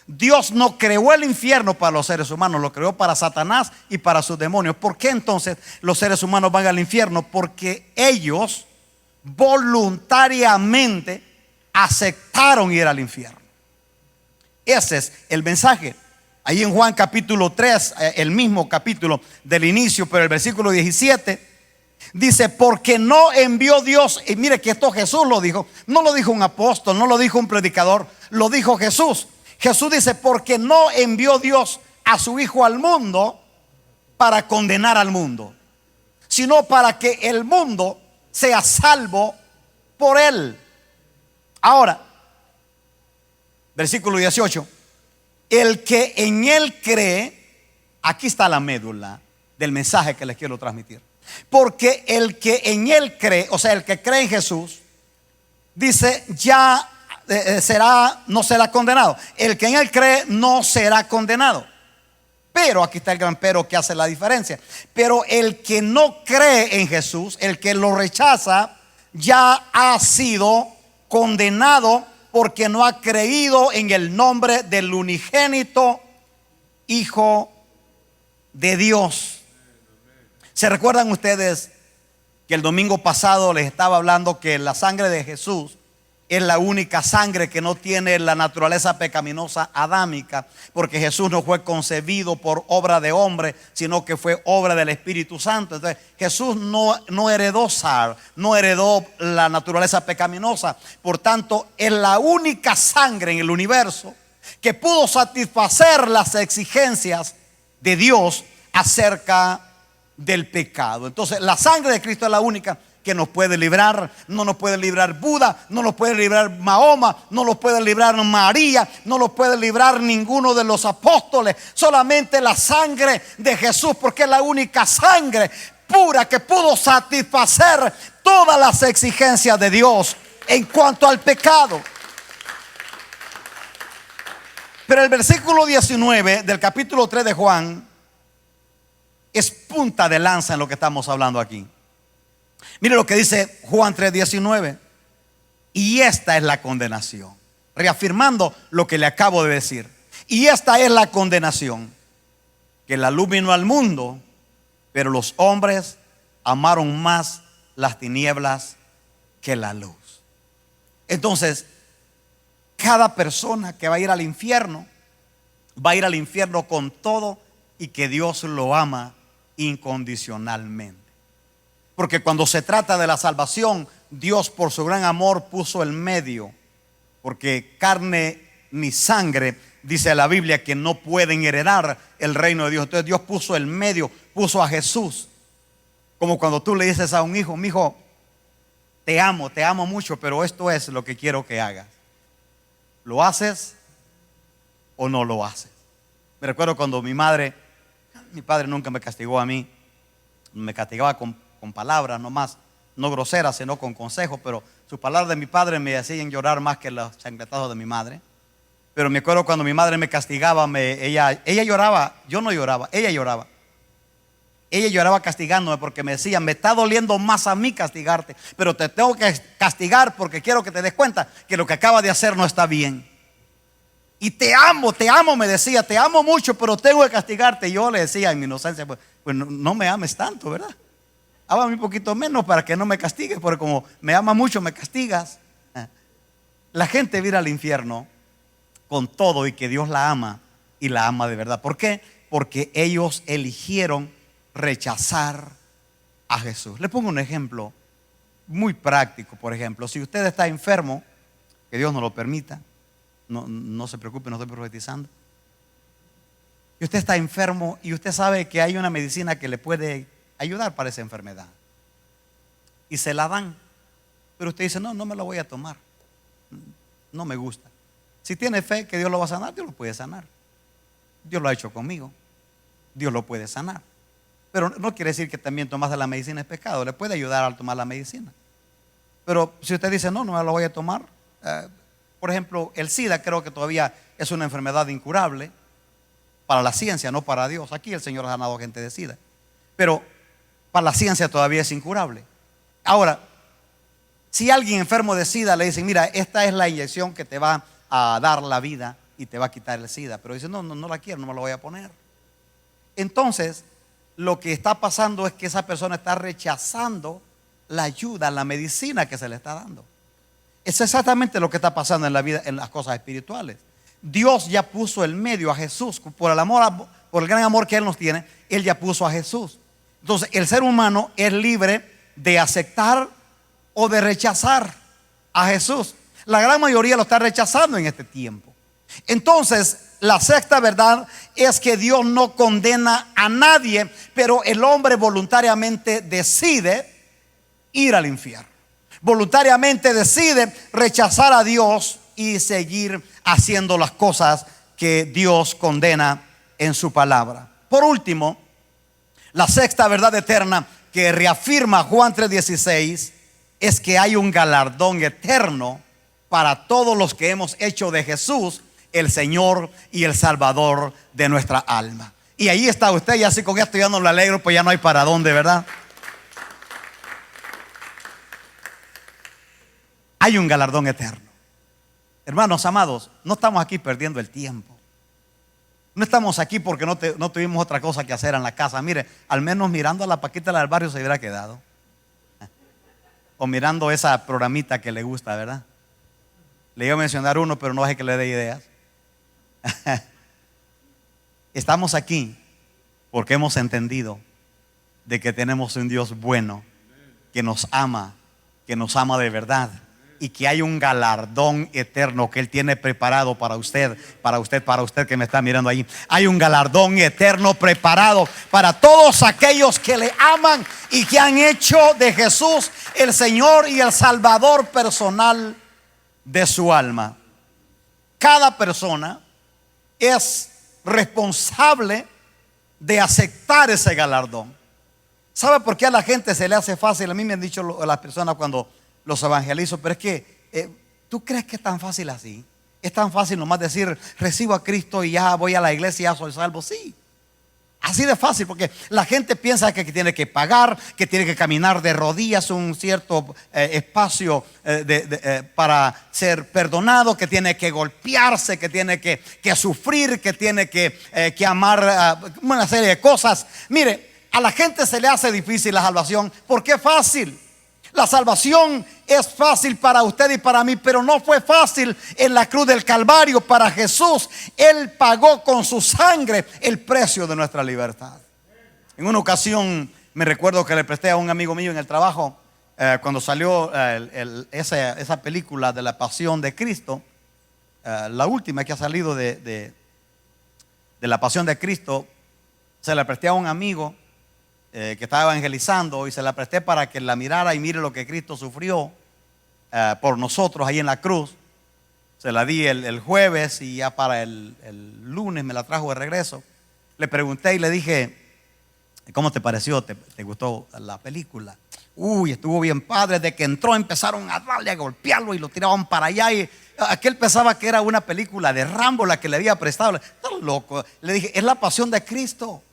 Dios no creó el infierno para los seres humanos, lo creó para Satanás y para sus demonios. ¿Por qué entonces los seres humanos van al infierno? Porque ellos voluntariamente aceptaron ir al infierno. Ese es el mensaje. Ahí en Juan capítulo 3, el mismo capítulo del inicio, pero el versículo 17 dice, porque no envió Dios, y mire que esto Jesús lo dijo, no lo dijo un apóstol, no lo dijo un predicador, lo dijo Jesús. Jesús dice, porque no envió Dios a su Hijo al mundo para condenar al mundo, sino para que el mundo sea salvo por él. Ahora, versículo 18, el que en él cree, aquí está la médula del mensaje que les quiero transmitir. Porque el que en él cree, o sea, el que cree en Jesús, dice, ya no será condenado. El que en él cree no será condenado. Pero aquí está el gran pero que hace la diferencia. Pero el que no cree en Jesús, el que lo rechaza, ya ha sido condenado porque no ha creído en el nombre del unigénito Hijo de Dios. ¿Se recuerdan ustedes que el domingo pasado les estaba hablando que la sangre de Jesús es la única sangre que no tiene la naturaleza pecaminosa adámica? Porque Jesús no fue concebido por obra de hombre, sino que fue obra del Espíritu Santo. Entonces Jesús no heredó no heredó la naturaleza pecaminosa. Por tanto, es la única sangre en el universo que pudo satisfacer las exigencias de Dios acerca del pecado. Entonces la sangre de Cristo es la única que nos puede librar. No nos puede librar Buda, no nos puede librar Mahoma, no nos puede librar María, no nos puede librar ninguno de los apóstoles. Solamente la sangre de Jesús, porque es la única sangre pura que pudo satisfacer todas las exigencias de Dios en cuanto al pecado. Pero el versículo 19 del capítulo 3 de Juan es punta de lanza en lo que estamos hablando aquí. Mire lo que dice Juan 3:19. Y esta es la condenación, reafirmando lo que le acabo de decir. Y esta es la condenación, que la luz vino al mundo, pero los hombres amaron más las tinieblas que la luz. Entonces, cada persona que va a ir al infierno, va a ir al infierno con todo y que Dios lo ama incondicionalmente. Porque cuando se trata de la salvación, Dios por su gran amor puso el medio. Porque carne ni sangre, dice la Biblia, que no pueden heredar el reino de Dios. Entonces Dios puso el medio, puso a Jesús. Como cuando tú le dices a un hijo: mi hijo, te amo mucho, pero esto es lo que quiero que hagas. ¿Lo haces o no lo haces? Me recuerdo cuando mi padre nunca me castigó a mí. Me castigaba con palabras nomás, no groseras, sino con consejos. Pero sus palabras de mi padre me hacían llorar más que los chancletazos de mi madre. Pero me acuerdo cuando mi madre me castigaba, ella lloraba, yo no lloraba, ella lloraba. Ella lloraba castigándome porque me decía: me está doliendo más a mí castigarte, pero te tengo que castigar porque quiero que te des cuenta que lo que acabas de hacer no está bien. Y te amo, me decía, te amo mucho, pero tengo que castigarte. Y yo le decía en mi inocencia: pues no me ames tanto, ¿verdad? Hágame un poquito menos para que no me castigues, porque como me amas mucho me castigas. La gente va a ir al infierno con todo y que Dios la ama, y la ama de verdad. ¿Por qué? Porque ellos eligieron rechazar a Jesús. Le pongo un ejemplo muy práctico. Por ejemplo, si usted está enfermo, que Dios no lo permita, no se preocupe, no estoy profetizando. Y usted está enfermo y usted sabe que hay una medicina que le puede ayudar para esa enfermedad, y se la dan, pero usted dice: no me la voy a tomar, no me gusta. Si tiene fe que Dios lo va a sanar, Dios lo puede sanar. Dios lo ha hecho conmigo, Dios lo puede sanar. Pero no quiere decir que también tomar la medicina es pecado. Le puede ayudar al tomar la medicina. Pero si usted dice: no me la voy a tomar, por ejemplo, el SIDA creo que todavía es una enfermedad incurable para la ciencia, no para Dios. Aquí el Señor ha sanado gente de SIDA, pero para la ciencia todavía es incurable. Ahora, si alguien enfermo de SIDA le dicen: mira, esta es la inyección que te va a dar la vida y te va a quitar el SIDA, pero dice: no la quiero, no me la voy a poner. Entonces, lo que está pasando es que esa persona está rechazando la ayuda, la medicina que se le está dando. Es exactamente lo que está pasando en la vida, en las cosas espirituales. Dios ya puso el medio a Jesús. Por el amor, por el gran amor que Él nos tiene, Él ya puso a Jesús. Entonces el ser humano es libre de aceptar o de rechazar a Jesús. La gran mayoría lo está rechazando en este tiempo. Entonces, la sexta verdad es que Dios no condena a nadie, pero el hombre voluntariamente decide ir al infierno. Voluntariamente decide rechazar a Dios y seguir haciendo las cosas que Dios condena en su palabra. Por último, la sexta verdad eterna que reafirma Juan 3:16 es que hay un galardón eterno para todos los que hemos hecho de Jesús el Señor y el Salvador de nuestra alma. Y ahí está usted, y así con esto ya no lo alegro, pues ya no hay para dónde, ¿verdad? hay un galardón eterno. Hermanos amados, no estamos aquí perdiendo el tiempo. No estamos aquí porque no tuvimos otra cosa que hacer en la casa. Mire, al menos mirando a la Paquita del barrio se hubiera quedado. O mirando esa programita que le gusta, ¿verdad? Le iba a mencionar uno, pero no es que le dé ideas. Estamos aquí porque hemos entendido de que tenemos un Dios bueno, que nos ama de verdad, y que hay un galardón eterno que Él tiene preparado para usted que me está mirando ahí. Hay un galardón eterno preparado para todos aquellos que le aman y que han hecho de Jesús el Señor y el Salvador personal de su alma. Cada persona es responsable de aceptar ese galardón. ¿Sabe por qué a la gente se le hace fácil? A mí me han dicho las personas cuando los evangelizo, pero es que ¿tú crees que es tan fácil así? Es tan fácil nomás decir recibo a Cristo y ya voy a la iglesia y ya soy salvo. Sí, así de fácil, porque la gente piensa que tiene que pagar, que tiene que caminar de rodillas un cierto espacio para ser perdonado, que tiene que golpearse, que tiene que sufrir, que tiene que amar una serie de cosas. Mire, a la gente se le hace difícil la salvación porque es fácil. La salvación es fácil para usted y para mí, pero no fue fácil en la cruz del Calvario para Jesús. Él pagó con su sangre el precio de nuestra libertad. En una ocasión me recuerdo que le presté a un amigo mío en el trabajo, cuando salió esa película de la Pasión de Cristo, la última que ha salido de la Pasión de Cristo, se la presté a un amigo que estaba evangelizando, y se la presté para que la mirara y mire lo que Cristo sufrió por nosotros ahí en la cruz. Se la di el jueves y ya para el lunes me la trajo de regreso. Le pregunté y le dije, ¿cómo te pareció? ¿Te gustó la película? Uy, estuvo bien padre. De que entró empezaron a darle, a golpearlo y lo tiraban para allá, y aquel pensaba que era una película de Rambo la que le había prestado. Está loco. Le dije, es la Pasión de Cristo.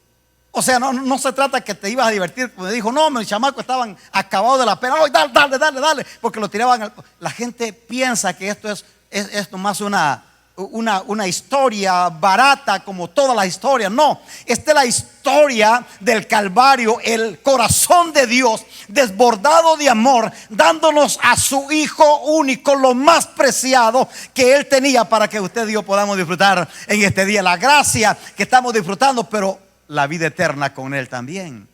O sea, no se trata que te ibas a divertir. Me dijo, no, mis chamacos estaban acabados de la pena. ¡Ay, dale! Porque lo tiraban. La gente piensa que esto es nomás una historia barata como todas las historias. No, esta es la historia del Calvario, el corazón de Dios desbordado de amor, dándonos a su Hijo único, lo más preciado que Él tenía, para que usted y yo podamos disfrutar en este día la gracia que estamos disfrutando, pero la vida eterna con Él también.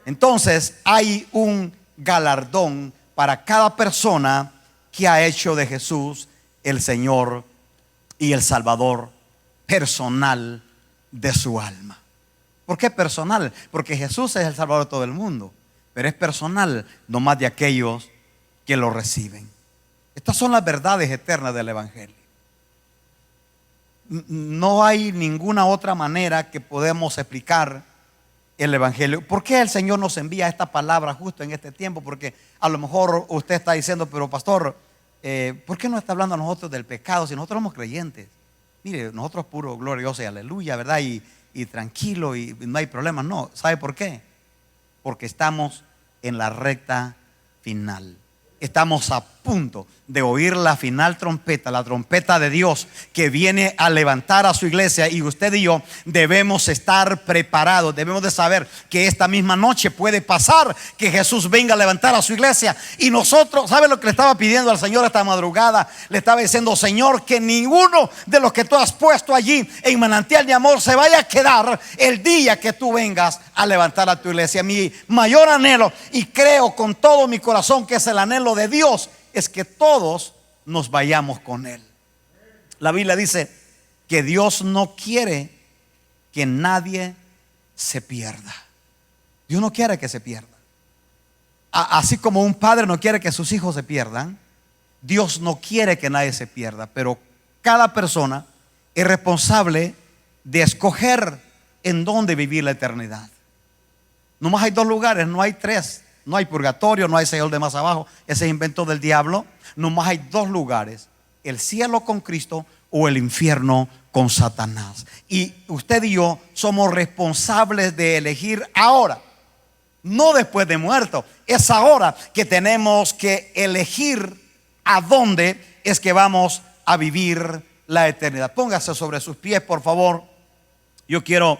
Entonces hay un galardón para cada persona que ha hecho de Jesús el Señor y el Salvador personal de su alma. ¿Por qué personal? Porque Jesús es el Salvador de todo el mundo, pero es personal nomás de aquellos que lo reciben. Estas son las verdades eternas del Evangelio. No hay ninguna otra manera que podemos explicar el Evangelio. ¿Por qué el Señor nos envía esta palabra justo en este tiempo? Porque a lo mejor usted está diciendo, pero pastor, ¿por qué no está hablando a nosotros del pecado si nosotros somos creyentes? Mire, nosotros puro glorioso y aleluya, ¿verdad? Y tranquilo y no hay problema. No, ¿sabe por qué? Porque estamos en la recta final. Estamos a punto de oír la final trompeta, la trompeta de Dios que viene a levantar a su iglesia, y usted y yo debemos estar preparados. Debemos de saber que esta misma noche puede pasar que Jesús venga a levantar a su iglesia, y nosotros, ¿sabe lo que le estaba pidiendo al Señor esta madrugada? Le estaba diciendo, Señor, que ninguno de los que tú has puesto allí en manantial de amor se vaya a quedar el día que tú vengas a levantar a tu iglesia. Mi mayor anhelo, y creo con todo mi corazón que es el anhelo de Dios, es que todos nos vayamos con Él. La Biblia dice que Dios no quiere que nadie se pierda. Dios no quiere que se pierda. Así como un padre no quiere que sus hijos se pierdan, Dios no quiere que nadie se pierda. Pero cada persona es responsable de escoger en dónde vivir la eternidad. Nomás hay dos lugares, no hay tres. No hay purgatorio, no hay Señor de más abajo. Ese es invento del diablo. Nomás hay dos lugares: el cielo con Cristo o el infierno con Satanás. Y usted y yo somos responsables de elegir ahora, no después de muerto. Es ahora que tenemos que elegir a dónde es que vamos a vivir la eternidad. Póngase sobre sus pies, por favor. Yo quiero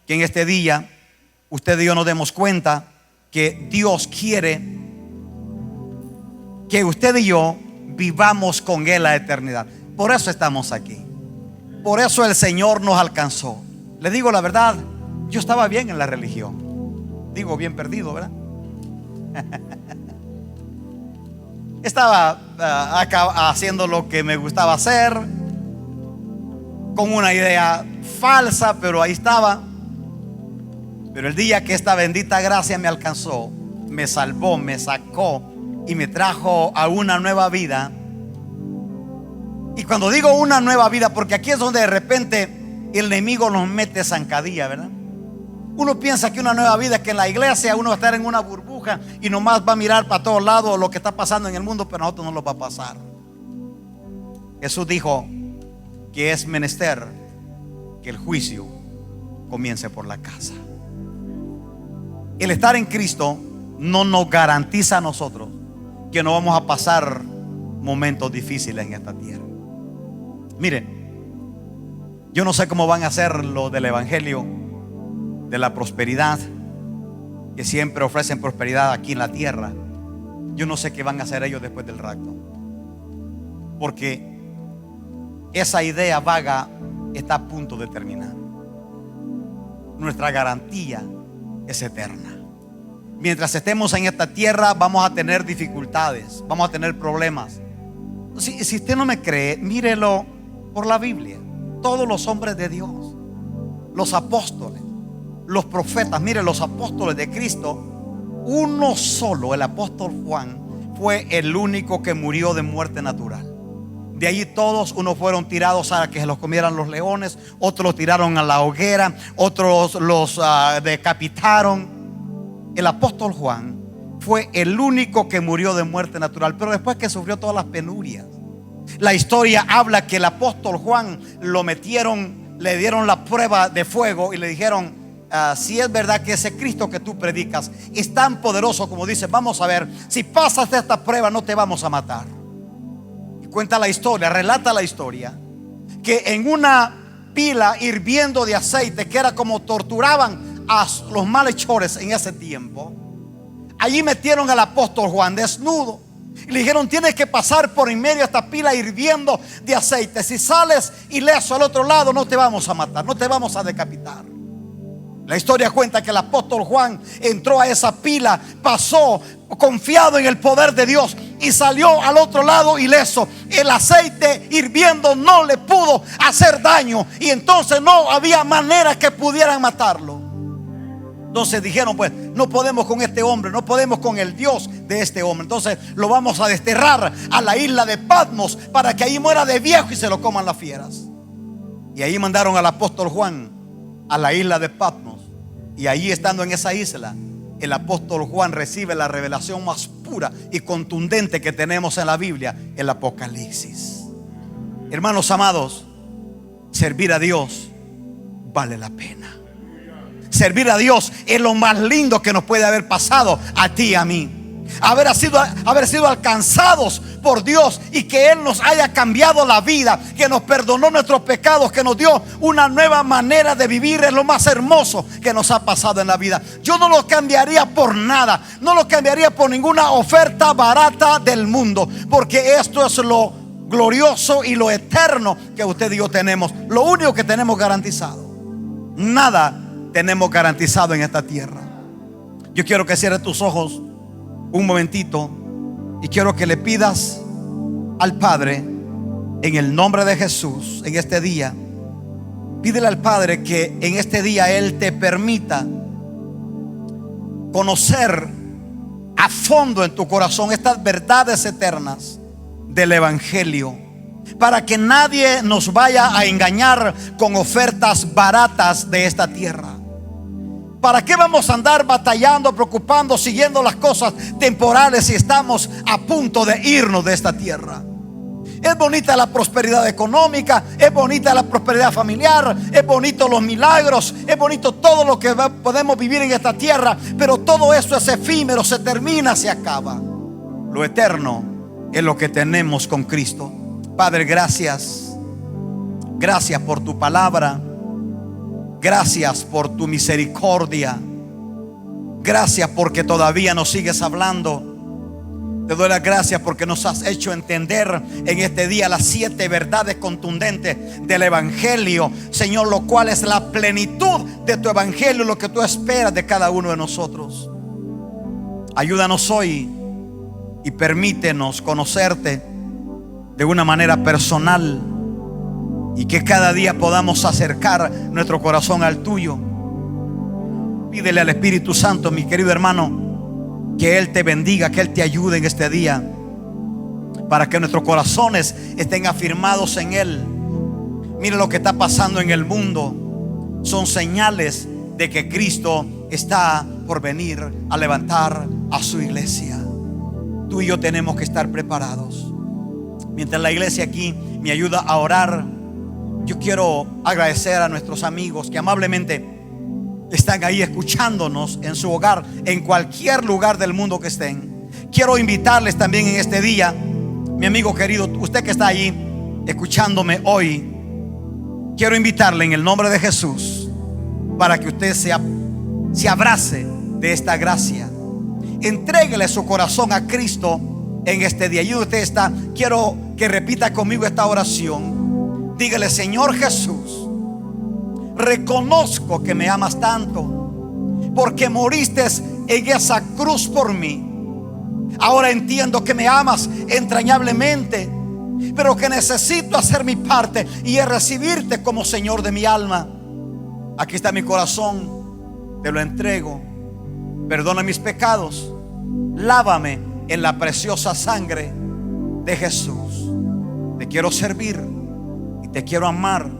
que en este día usted y yo nos demos cuenta que Dios quiere que usted y yo vivamos con Él la eternidad. Por eso estamos aquí. Por eso el Señor nos alcanzó. Le digo la verdad, yo estaba bien en la religión. Digo, bien perdido, ¿verdad? Estaba haciendo lo que me gustaba hacer, con una idea falsa, pero ahí estaba. Pero el día que esta bendita gracia me alcanzó, me salvó, me sacó y me trajo a una nueva vida. Y cuando digo una nueva vida, porque aquí es donde de repente el enemigo nos mete zancadilla, ¿verdad? Uno piensa que una nueva vida es que en la iglesia uno va a estar en una burbuja y nomás va a mirar para todos lados lo que está pasando en el mundo, pero a nosotros no lo va a pasar. Jesús dijo que es menester que el juicio comience por la casa. El estar en Cristo no nos garantiza a nosotros que no vamos a pasar momentos difíciles en esta tierra. Miren, yo no sé cómo van a ser lo del evangelio de la prosperidad, que siempre ofrecen prosperidad aquí en la tierra. Yo no sé qué van a hacer ellos después del rapto, porque esa idea vaga está a punto de terminar. Nuestra garantía es eterna. Mientras estemos en esta tierra vamos a tener dificultades, vamos a tener problemas. Si usted no me cree, mírelo por la Biblia. Todos los hombres de Dios, los apóstoles, los profetas, mire, los apóstoles de Cristo, uno solo, el apóstol Juan, fue el único que murió de muerte natural. De allí todos, unos fueron tirados a que se los comieran los leones, otros los tiraron a la hoguera, otros los decapitaron. El apóstol Juan fue el único que murió de muerte natural, pero después que sufrió todas las penurias. La historia habla que el apóstol Juan lo metieron, le dieron la prueba de fuego y le dijeron: si es verdad que ese Cristo que tú predicas es tan poderoso como dices, vamos a ver, si pasas de esta prueba no te vamos a matar. Y cuenta la historia, relata la historia, que en una pila hirviendo de aceite, que era como torturaban a los malhechores en ese tiempo, allí metieron al apóstol Juan desnudo y le dijeron: tienes que pasar por en medio de esta pila hirviendo de aceite. Si sales ileso al otro lado no te vamos a matar, no te vamos a decapitar. La historia cuenta que el apóstol Juan entró a esa pila, pasó confiado en el poder de Dios y salió al otro lado ileso. El aceite hirviendo no le pudo hacer daño y entonces no había manera que pudieran matarlo. Entonces dijeron: pues no podemos con este hombre, no podemos con el Dios de este hombre, entonces lo vamos a desterrar a la isla de Patmos para que ahí muera de viejo y se lo coman las fieras. Y ahí mandaron al apóstol Juan a la isla de Patmos. Y ahí, estando en esa isla, el apóstol Juan recibe la revelación más pura y contundente que tenemos en la Biblia, el Apocalipsis. Hermanos amados, servir a Dios vale la pena. Servir a Dios es lo más lindo que nos puede haber pasado a ti y a mí. Haber sido alcanzados por Dios y que Él nos haya cambiado la vida, que nos perdonó nuestros pecados, que nos dio una nueva manera de vivir, es lo más hermoso que nos ha pasado en la vida. Yo no lo cambiaría por nada, no lo cambiaría por ninguna oferta barata del mundo, porque esto es lo glorioso y lo eterno que usted y yo tenemos. Lo único que tenemos garantizado. Nada tenemos garantizado en esta tierra. Yo quiero que cierres tus ojos un momentito y quiero que le pidas al Padre, en el nombre de Jesús, en este día. Pídele al Padre que en este día Él te permita conocer a fondo en tu corazón estas verdades eternas del Evangelio, para que nadie nos vaya a engañar con ofertas baratas de esta tierra. ¿Para qué vamos a andar batallando, preocupando, siguiendo las cosas temporales si estamos a punto de irnos de esta tierra? Es bonita la prosperidad económica, es bonita la prosperidad familiar, es bonito los milagros, es bonito todo lo que podemos vivir en esta tierra, pero todo eso es efímero, se termina, se acaba. Lo eterno es lo que tenemos con Cristo. Padre, gracias. Gracias por tu palabra. Gracias por tu misericordia. Gracias porque todavía nos sigues hablando. Te doy las gracias porque nos has hecho entender en este día las 7 verdades contundentes del Evangelio, Señor, lo cual es la plenitud de tu Evangelio, lo que tú esperas de cada uno de nosotros. Ayúdanos hoy y permítenos conocerte de una manera personal, y que cada día podamos acercar nuestro corazón al tuyo. Pídele al Espíritu Santo, mi querido hermano, que Él te bendiga, que Él te ayude en este día, para que nuestros corazones estén afirmados en Él. Mire lo que está pasando en el mundo. Son señales de que Cristo está por venir a levantar a su iglesia. Tú y yo tenemos que estar preparados. Mientras la iglesia aquí me ayuda a orar, yo quiero agradecer a nuestros amigos que amablemente están ahí escuchándonos en su hogar, en cualquier lugar del mundo que estén. Quiero invitarles también en este día, mi amigo querido, usted que está allí escuchándome hoy, quiero invitarle en el nombre de Jesús para que usted se abrace de esta gracia. Entréguele su corazón a Cristo en este día. Y usted está, quiero que repita conmigo esta oración. Dígale: Señor Jesús, reconozco que me amas tanto, porque moriste en esa cruz por mí. Ahora entiendo que me amas entrañablemente, pero que necesito hacer mi parte y es recibirte como Señor de mi alma. Aquí está mi corazón, te lo entrego. Perdona mis pecados, lávame en la preciosa sangre de Jesús. Te quiero servir y te quiero amar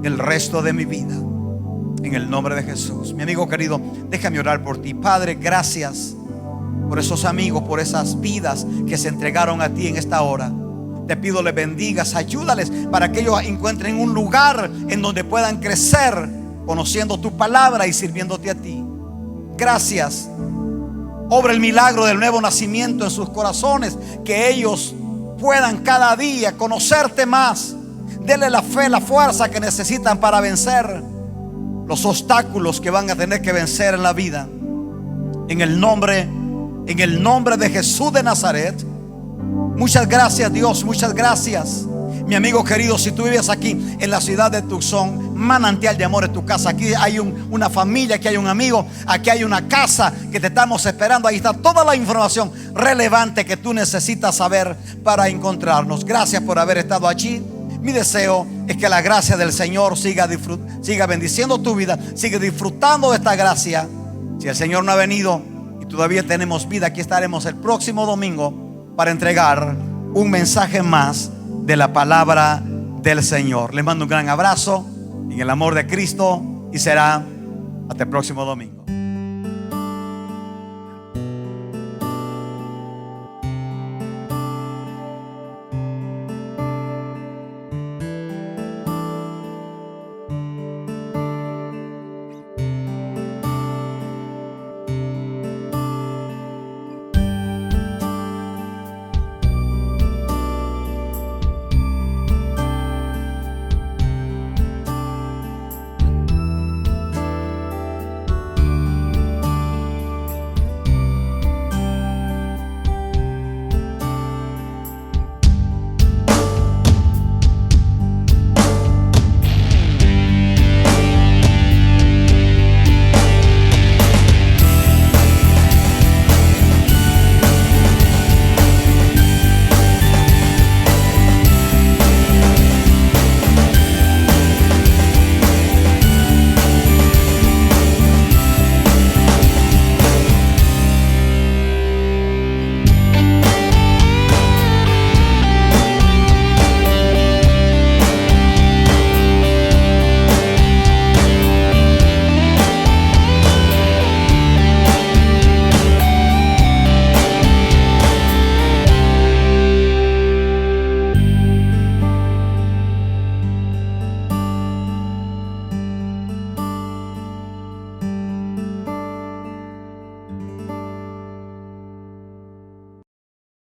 el resto de mi vida, en el nombre de Jesús. Mi amigo querido, déjame orar por ti. Padre, gracias por esos amigos, por esas vidas que se entregaron a ti en esta hora. Te pido les bendigas, ayúdales para que ellos encuentren un lugar en donde puedan crecer conociendo tu palabra y sirviéndote a ti. Gracias. Obra el milagro del nuevo nacimiento en sus corazones, que ellos puedan cada día conocerte más. Dele la fe, la fuerza que necesitan para vencer los obstáculos que van a tener que vencer en la vida. En el nombre de Jesús de Nazaret. Muchas gracias, Dios, muchas gracias. Mi amigo querido, si tú vives aquí en la ciudad de Tucson, manantial de amor en tu casa. Aquí hay una familia, aquí hay un amigo, aquí hay una casa que te estamos esperando. Ahí está toda la información relevante que tú necesitas saber para encontrarnos. Gracias por haber estado allí. Mi deseo es que la gracia del Señor siga bendiciendo tu vida, sigue disfrutando de esta gracia. Si el Señor no ha venido y todavía tenemos vida, aquí estaremos el próximo domingo para entregar un mensaje más de la palabra del Señor. Les mando un gran abrazo en el amor de Cristo y será hasta el próximo domingo.